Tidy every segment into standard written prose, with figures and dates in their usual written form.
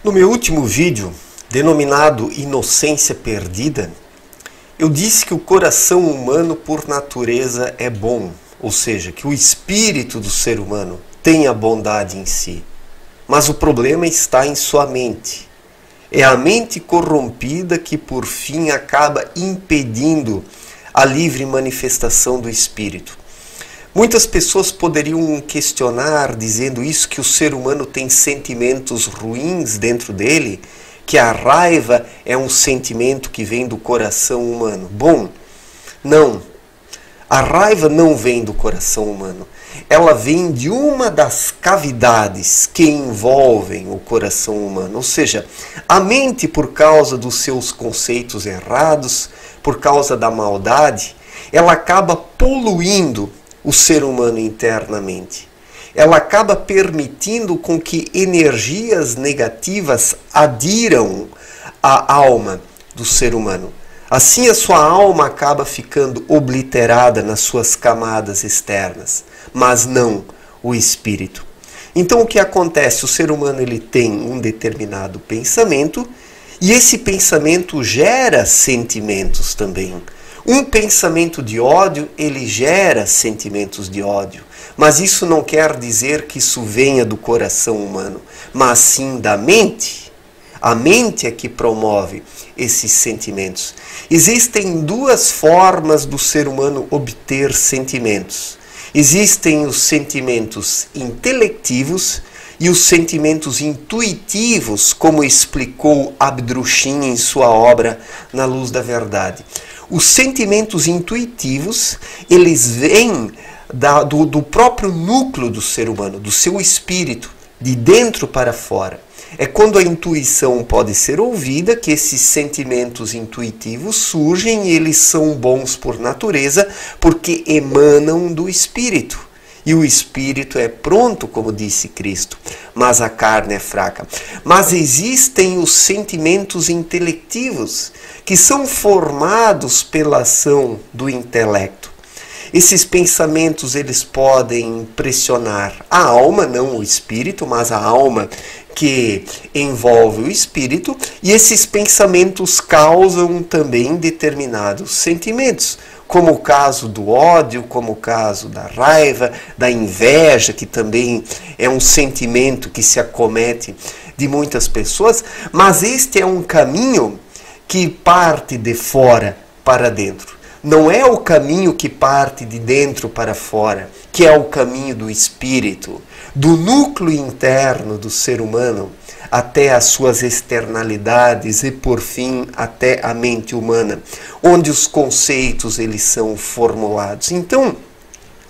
No meu último vídeo, denominado Inocência Perdida, eu disse que o coração humano por natureza é bom, ou seja, que o espírito do ser humano tem a bondade em si. Mas o problema está em sua mente. É a mente corrompida que por fim acaba impedindo a livre manifestação do espírito. Muitas pessoas poderiam questionar dizendo isso, que o ser humano tem sentimentos ruins dentro dele, que a raiva é um sentimento que vem do coração humano. Bom, não. A raiva não vem do coração humano. Ela vem de uma das cavidades que envolvem o coração humano. Ou seja, a mente, por causa dos seus conceitos errados, por causa da maldade, ela acaba poluindo o ser humano internamente. Ela acaba permitindo com que energias negativas adiram à alma do ser humano. Assim a sua alma acaba ficando obliterada nas suas camadas externas, mas não o espírito. Então o que acontece? O ser humano ele tem um determinado pensamento e esse pensamento gera sentimentos também. Um pensamento de ódio, ele gera sentimentos de ódio. Mas isso não quer dizer que isso venha do coração humano, mas sim da mente. A mente é que promove esses sentimentos. Existem duas formas do ser humano obter sentimentos. Existem os sentimentos intelectivos e os sentimentos intuitivos, como explicou Abdruchin em sua obra Na Luz da Verdade. Os sentimentos intuitivos, eles vêm do próprio núcleo do ser humano, do seu espírito, de dentro para fora. É quando a intuição pode ser ouvida que esses sentimentos intuitivos surgem e eles são bons por natureza porque emanam do espírito. E o espírito é pronto, como disse Cristo, mas a carne é fraca. Mas existem os sentimentos intelectivos, que são formados pela ação do intelecto. Esses pensamentos eles podem impressionar a alma, não o espírito, mas a alma que envolve o espírito, e esses pensamentos causam também determinados sentimentos, como o caso do ódio, como o caso da raiva, da inveja, que também é um sentimento que se acomete de muitas pessoas, mas este é um caminho que parte de fora para dentro. Não é o caminho que parte de dentro para fora, que é o caminho do espírito, do núcleo interno do ser humano, até as suas externalidades e, por fim, até a mente humana, onde os conceitos eles são formulados. Então,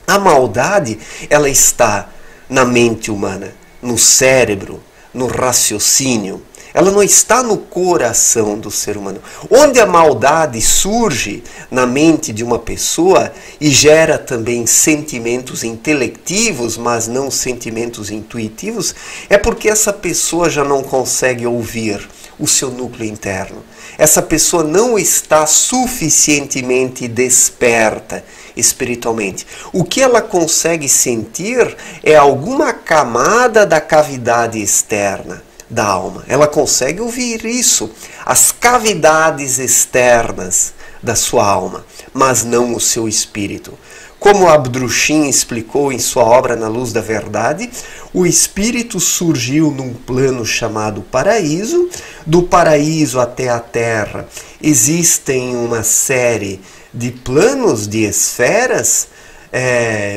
a maldade ela está na mente humana, no cérebro, no raciocínio. Ela não está no coração do ser humano. Onde a maldade surge na mente de uma pessoa e gera também sentimentos intelectivos, mas não sentimentos intuitivos, é porque essa pessoa já não consegue ouvir o seu núcleo interno. Essa pessoa não está suficientemente desperta espiritualmente. O que ela consegue sentir é alguma camada da cavidade externa da alma. Ela consegue ouvir isso, as cavidades externas da sua alma, mas não o seu espírito. Como Abdruchin explicou em sua obra Na Luz da Verdade, o espírito surgiu num plano chamado paraíso. Do paraíso até a terra existem uma série de planos, de esferas.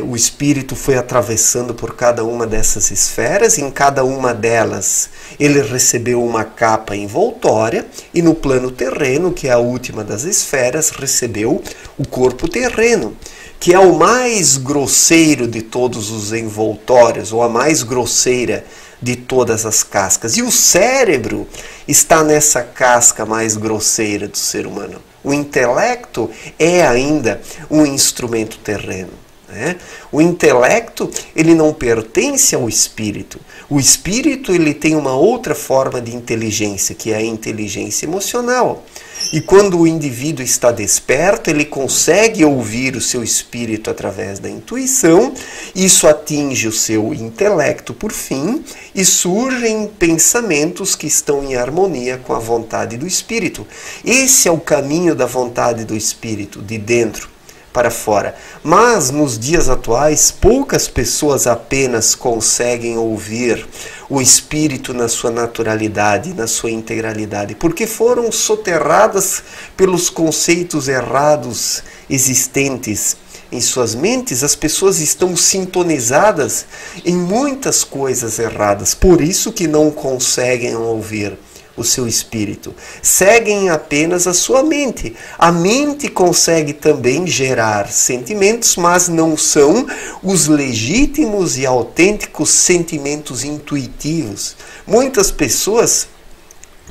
O espírito foi atravessando por cada uma dessas esferas, em cada uma delas ele recebeu uma capa envoltória, e no plano terreno, que é a última das esferas, recebeu o corpo terreno, que é o mais grosseiro de todos os envoltórios, ou a mais grosseira de todas as cascas. E o cérebro está nessa casca mais grosseira do ser humano. O intelecto é ainda um instrumento terreno. né? O intelecto, ele não pertence ao espírito. O espírito, ele tem uma outra forma de inteligência, que é a inteligência emocional. E quando o indivíduo está desperto, ele consegue ouvir o seu espírito através da intuição, isso atinge o seu intelecto por fim, e surgem pensamentos que estão em harmonia com a vontade do espírito. Esse é o caminho da vontade do espírito, de dentro para fora. Mas nos dias atuais, poucas pessoas apenas conseguem ouvir o espírito na sua naturalidade, na sua integralidade, porque foram soterradas pelos conceitos errados existentes em suas mentes. As pessoas estão sintonizadas em muitas coisas erradas, por isso que não conseguem ouvir o seu espírito. Seguem apenas a sua mente. A mente consegue também gerar sentimentos, mas não são os legítimos e autênticos sentimentos intuitivos. Muitas pessoas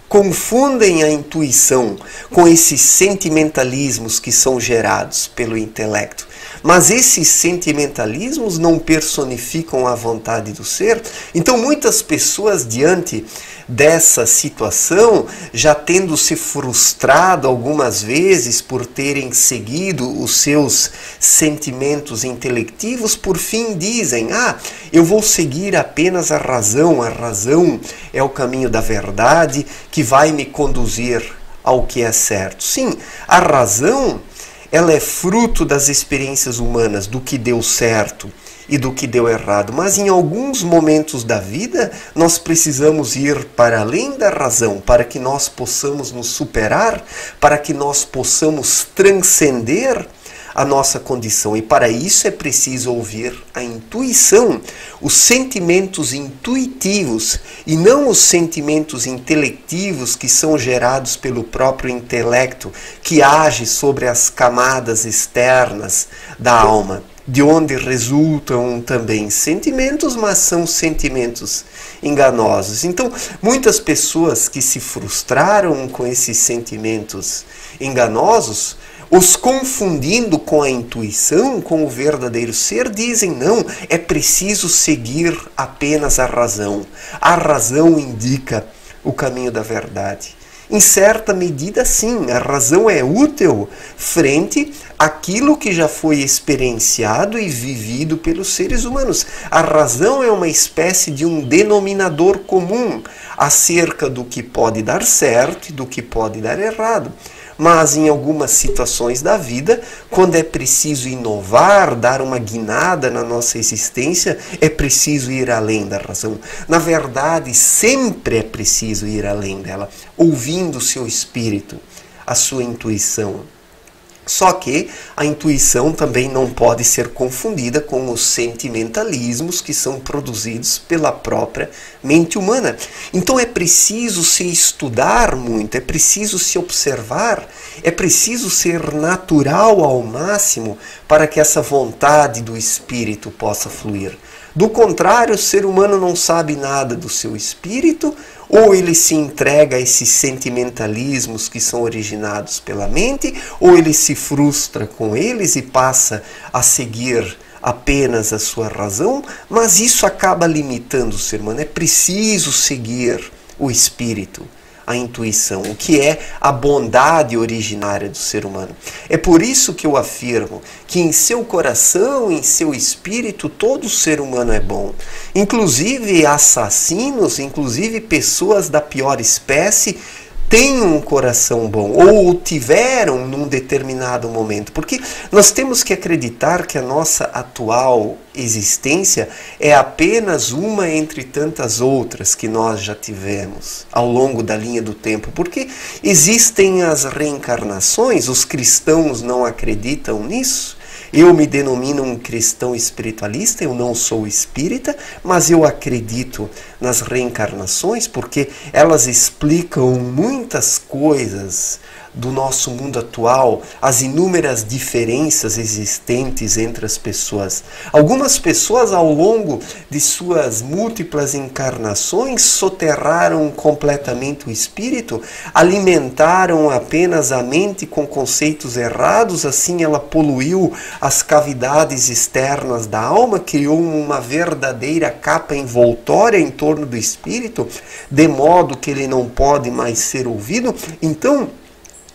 confundem a intuição com esses sentimentalismos que são gerados pelo intelecto. Mas esses sentimentalismos não personificam a vontade do ser. Então muitas pessoas, diante dessa situação, já tendo se frustrado algumas vezes por terem seguido os seus sentimentos intelectivos, por fim dizem: eu vou seguir apenas a razão é o caminho da verdade que vai me conduzir ao que é certo. Sim, a razão, ela é fruto das experiências humanas, do que deu certo e do que deu errado. Mas em alguns momentos da vida, nós precisamos ir para além da razão, para que nós possamos nos superar, para que nós possamos transcender a nossa condição. E para isso é preciso ouvir a intuição, os sentimentos intuitivos, e não os sentimentos intelectivos que são gerados pelo próprio intelecto, que age sobre as camadas externas da alma, de onde resultam também sentimentos, mas são sentimentos enganosos. Então, muitas pessoas que se frustraram com esses sentimentos enganosos, os confundindo com a intuição, com o verdadeiro ser, dizem: não, é preciso seguir apenas a razão. A razão indica o caminho da verdade. Em certa medida, sim, a razão é útil frente àquilo que já foi experienciado e vivido pelos seres humanos. A razão é uma espécie de um denominador comum acerca do que pode dar certo e do que pode dar errado. Mas em algumas situações da vida, quando é preciso inovar, dar uma guinada na nossa existência, é preciso ir além da razão. Na verdade, sempre é preciso ir além dela, ouvindo o seu espírito, a sua intuição. Só que a intuição também não pode ser confundida com os sentimentalismos que são produzidos pela própria mente humana. Então é preciso se estudar muito, é preciso se observar, é preciso ser natural ao máximo para que essa vontade do espírito possa fluir. Do contrário, o ser humano não sabe nada do seu espírito, ou ele se entrega a esses sentimentalismos que são originados pela mente, ou ele se frustra com eles e passa a seguir apenas a sua razão, mas isso acaba limitando o ser humano. É preciso seguir o espírito, a intuição, o que é a bondade originária do ser humano. É por isso que eu afirmo que em seu coração, em seu espírito, todo ser humano é bom. Inclusive assassinos, inclusive pessoas da pior espécie, têm um coração bom, ou o tiveram num determinado momento. Porque nós temos que acreditar que a nossa atual existência é apenas uma entre tantas outras que nós já tivemos ao longo da linha do tempo. Porque existem as reencarnações, os cristãos não acreditam nisso. Eu me denomino um cristão espiritualista, eu não sou espírita, mas eu acredito nas reencarnações porque elas explicam muitas coisas do nosso mundo atual, as inúmeras diferenças existentes entre as pessoas. Algumas pessoas, ao longo de suas múltiplas encarnações, soterraram completamente o espírito, alimentaram apenas a mente com conceitos errados, assim ela poluiu as cavidades externas da alma, criou uma verdadeira capa envoltória em torno do espírito, de modo que ele não pode mais ser ouvido. Então,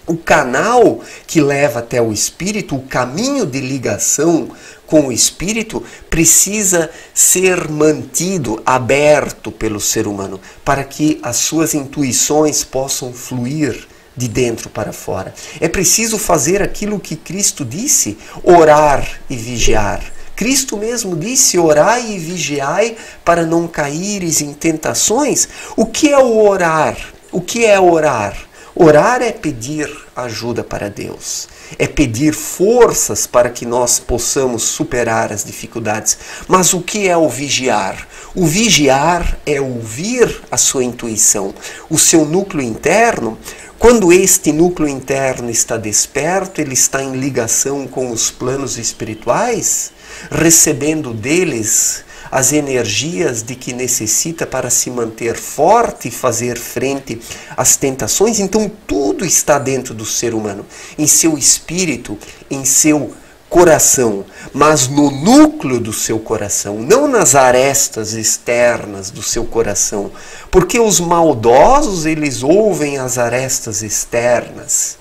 o canal que leva até o espírito, o caminho de ligação com o espírito, precisa ser mantido aberto pelo ser humano, para que as suas intuições possam fluir de dentro para fora. É preciso fazer aquilo que Cristo disse, orar e vigiar. Cristo mesmo disse, orai e vigiai para não caíres em tentações. O que é o orar? O que é orar? Orar é pedir ajuda para Deus, é pedir forças para que nós possamos superar as dificuldades. Mas o que é o vigiar? O vigiar é ouvir a sua intuição, o seu núcleo interno. Quando este núcleo interno está desperto, ele está em ligação com os planos espirituais, recebendo deles as energias de que necessita para se manter forte e fazer frente às tentações. Então tudo está dentro do ser humano, em seu espírito, em seu coração, mas no núcleo do seu coração, não nas arestas externas do seu coração, porque os maldosos, eles ouvem as arestas externas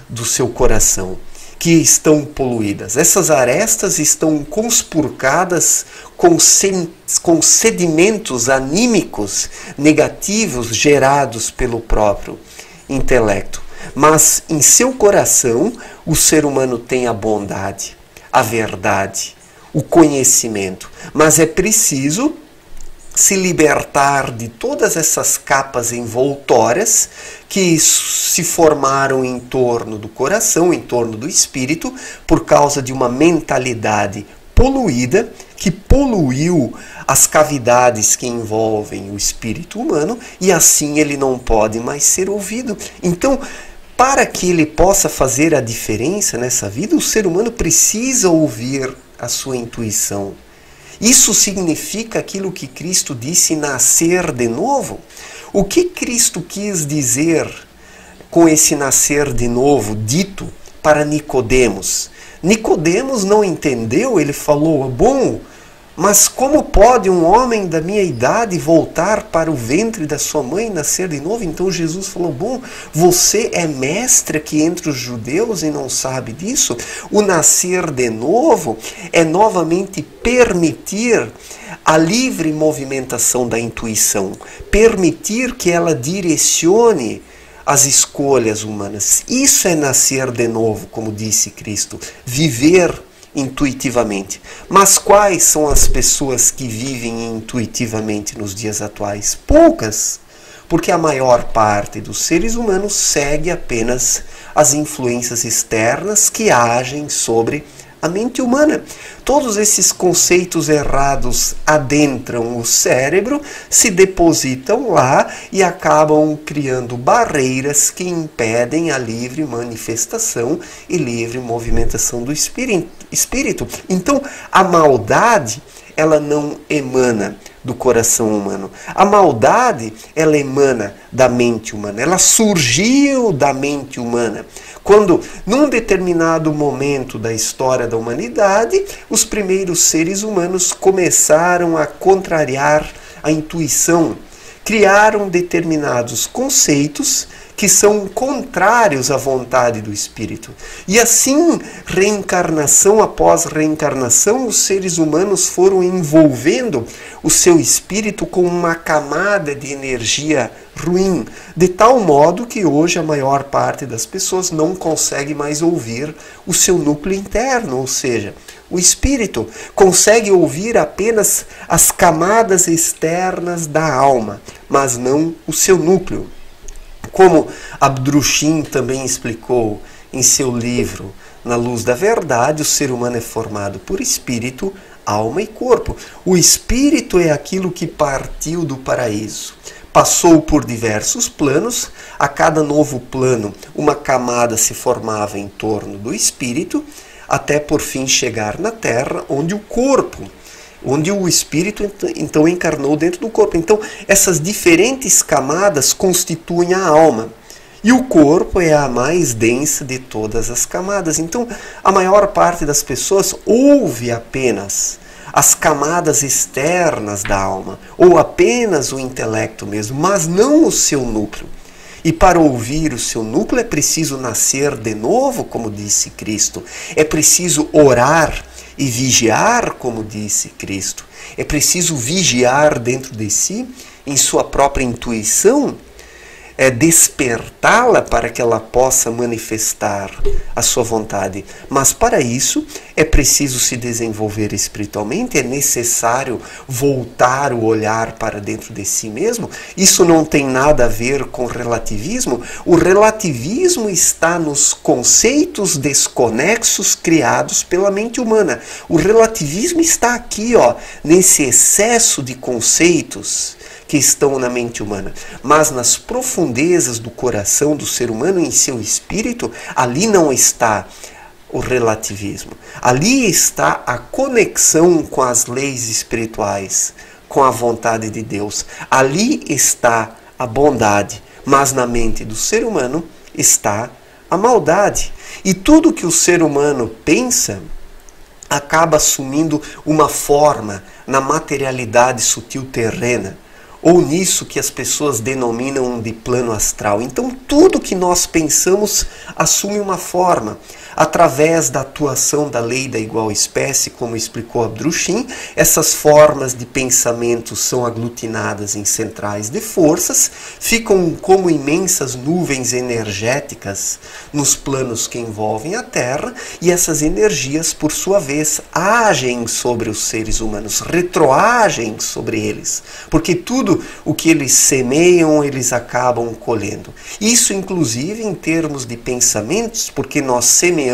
do seu coração, que estão poluídas. Essas arestas estão conspurcadas com sedimentos anímicos negativos gerados pelo próprio intelecto. Mas em seu coração, o ser humano tem a bondade, a verdade, o conhecimento. Mas é preciso se libertar de todas essas capas envoltórias que se formaram em torno do coração, em torno do espírito, por causa de uma mentalidade poluída, que poluiu as cavidades que envolvem o espírito humano, e assim ele não pode mais ser ouvido. Então, para que ele possa fazer a diferença nessa vida, o ser humano precisa ouvir a sua intuição. Isso significa aquilo que Cristo disse, nascer de novo. O que Cristo quis dizer com esse nascer de novo dito para Nicodemos? Nicodemos não entendeu, ele falou, bom, mas como pode um homem da minha idade voltar para o ventre da sua mãe e nascer de novo? Então Jesus falou, bom, você é mestre aqui entre os judeus e não sabe disso? O nascer de novo é novamente permitir a livre movimentação da intuição, permitir que ela direcione as escolhas humanas. Isso é nascer de novo, como disse Cristo, viver intuitivamente. Mas quais são as pessoas que vivem intuitivamente nos dias atuais? Poucas, porque a maior parte dos seres humanos segue apenas as influências externas que agem sobre a mente humana. Todos esses conceitos errados adentram o cérebro, se depositam lá e acabam criando barreiras que impedem a livre manifestação e livre movimentação do espírito. Então, a maldade, ela não emana do coração humano. A maldade, ela emana da mente humana. Ela surgiu da mente humana. Quando, num determinado momento da história da humanidade, os primeiros seres humanos começaram a contrariar a intuição, criaram determinados conceitos que são contrários à vontade do espírito. E assim, reencarnação após reencarnação, os seres humanos foram envolvendo o seu espírito com uma camada de energia ruim, de tal modo que hoje a maior parte das pessoas não consegue mais ouvir o seu núcleo interno, ou seja, o espírito consegue ouvir apenas as camadas externas da alma, mas não o seu núcleo. Como Abdrushim também explicou em seu livro Na Luz da Verdade, o ser humano é formado por espírito, alma e corpo. O espírito é aquilo que partiu do paraíso passou por diversos planos, a cada novo plano uma camada se formava em torno do espírito, até por fim chegar na Terra, onde o espírito então encarnou dentro do corpo. Então, essas diferentes camadas constituem a alma. E o corpo é a mais densa de todas as camadas. Então, a maior parte das pessoas ouve apenas as camadas externas da alma, ou apenas o intelecto mesmo, mas não o seu núcleo. E para ouvir o seu núcleo é preciso nascer de novo, como disse Cristo. É preciso orar e vigiar, como disse Cristo. É preciso vigiar dentro de si, em sua própria intuição, despertá-la para que ela possa manifestar a sua vontade. Mas para isso é preciso se desenvolver espiritualmente, é necessário voltar o olhar para dentro de si mesmo. Isso não tem nada a ver com relativismo. O relativismo está nos conceitos desconexos criados pela mente humana. O relativismo está aqui, nesse excesso de conceitos que estão na mente humana, mas nas profundezas do coração do ser humano, em seu espírito, ali não está o relativismo. Ali está a conexão com as leis espirituais, com a vontade de Deus. Ali está a bondade, mas na mente do ser humano está a maldade. E tudo que o ser humano pensa acaba assumindo uma forma na materialidade sutil terrena, ou nisso que as pessoas denominam de plano astral. Então, tudo que nós pensamos assume uma forma. Através da atuação da lei da igual espécie, como explicou Abdrushim, essas formas de pensamento são aglutinadas em centrais de forças, ficam como imensas nuvens energéticas nos planos que envolvem a Terra, e essas energias, por sua vez, agem sobre os seres humanos, retroagem sobre eles, porque tudo o que eles semeiam, eles acabam colhendo. Isso, inclusive, em termos de pensamentos, porque nós semeamos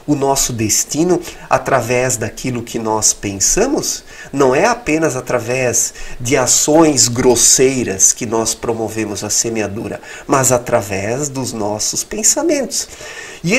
o nosso destino através daquilo que nós pensamos, não é apenas através de ações grosseiras que nós promovemos a semeadura, mas através dos nossos pensamentos. E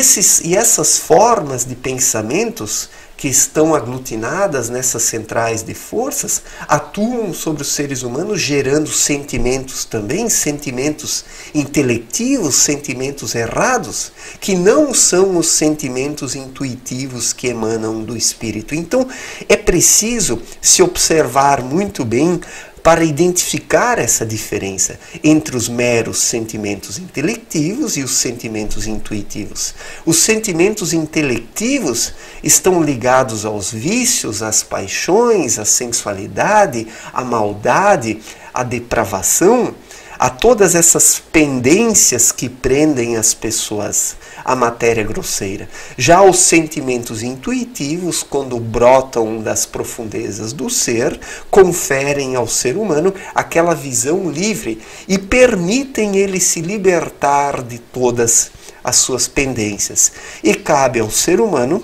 essas formas de pensamentos que estão aglutinadas nessas centrais de forças atuam sobre os seres humanos, gerando sentimentos também, sentimentos intelectivos, sentimentos errados, que não são os sentimentos intuitivos que emanam do espírito. Então, é preciso se observar muito bem para identificar essa diferença entre os meros sentimentos intelectivos e os sentimentos intuitivos. Os sentimentos intelectivos estão ligados aos vícios, às paixões, à sensualidade, à maldade, à depravação, a todas essas pendências que prendem as pessoas à matéria grosseira. Já os sentimentos intuitivos, quando brotam das profundezas do ser, conferem ao ser humano aquela visão livre e permitem ele se libertar de todas as suas pendências. E cabe ao ser humano,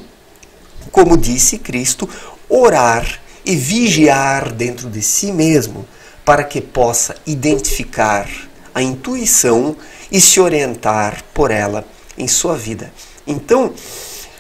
como disse Cristo, orar e vigiar dentro de si mesmo, para que possa identificar a intuição e se orientar por ela em sua vida. Então,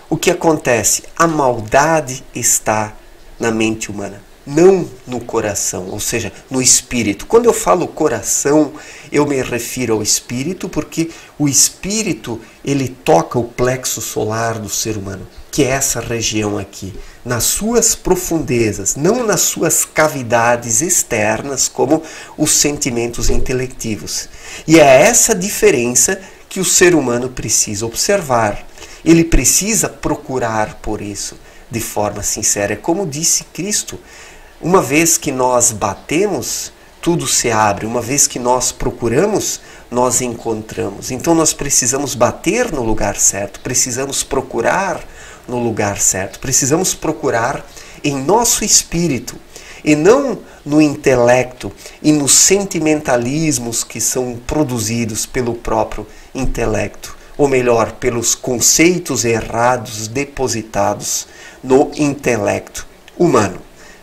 o que acontece? A maldade está na mente humana, não no coração, ou seja, no espírito. Quando eu falo coração, eu me refiro ao espírito, porque o espírito, ele toca o plexo solar do ser humano, que é essa região aqui, nas suas profundezas, não nas suas cavidades externas, como os sentimentos intelectivos. E é essa diferença que o ser humano precisa observar. Ele precisa procurar por isso de forma sincera. Como disse Cristo, uma vez que nós batemos, tudo se abre. Uma vez que nós procuramos, nós encontramos. Então nós precisamos bater no lugar certo, precisamos procurar no lugar certo, precisamos procurar em nosso espírito e não no intelecto e nos sentimentalismos que são produzidos pelo próprio intelecto, ou melhor, pelos conceitos errados depositados no intelecto humano.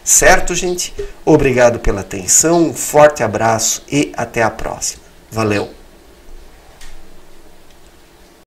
Certo, gente? Obrigado pela atenção, um forte abraço e até a próxima. Valeu!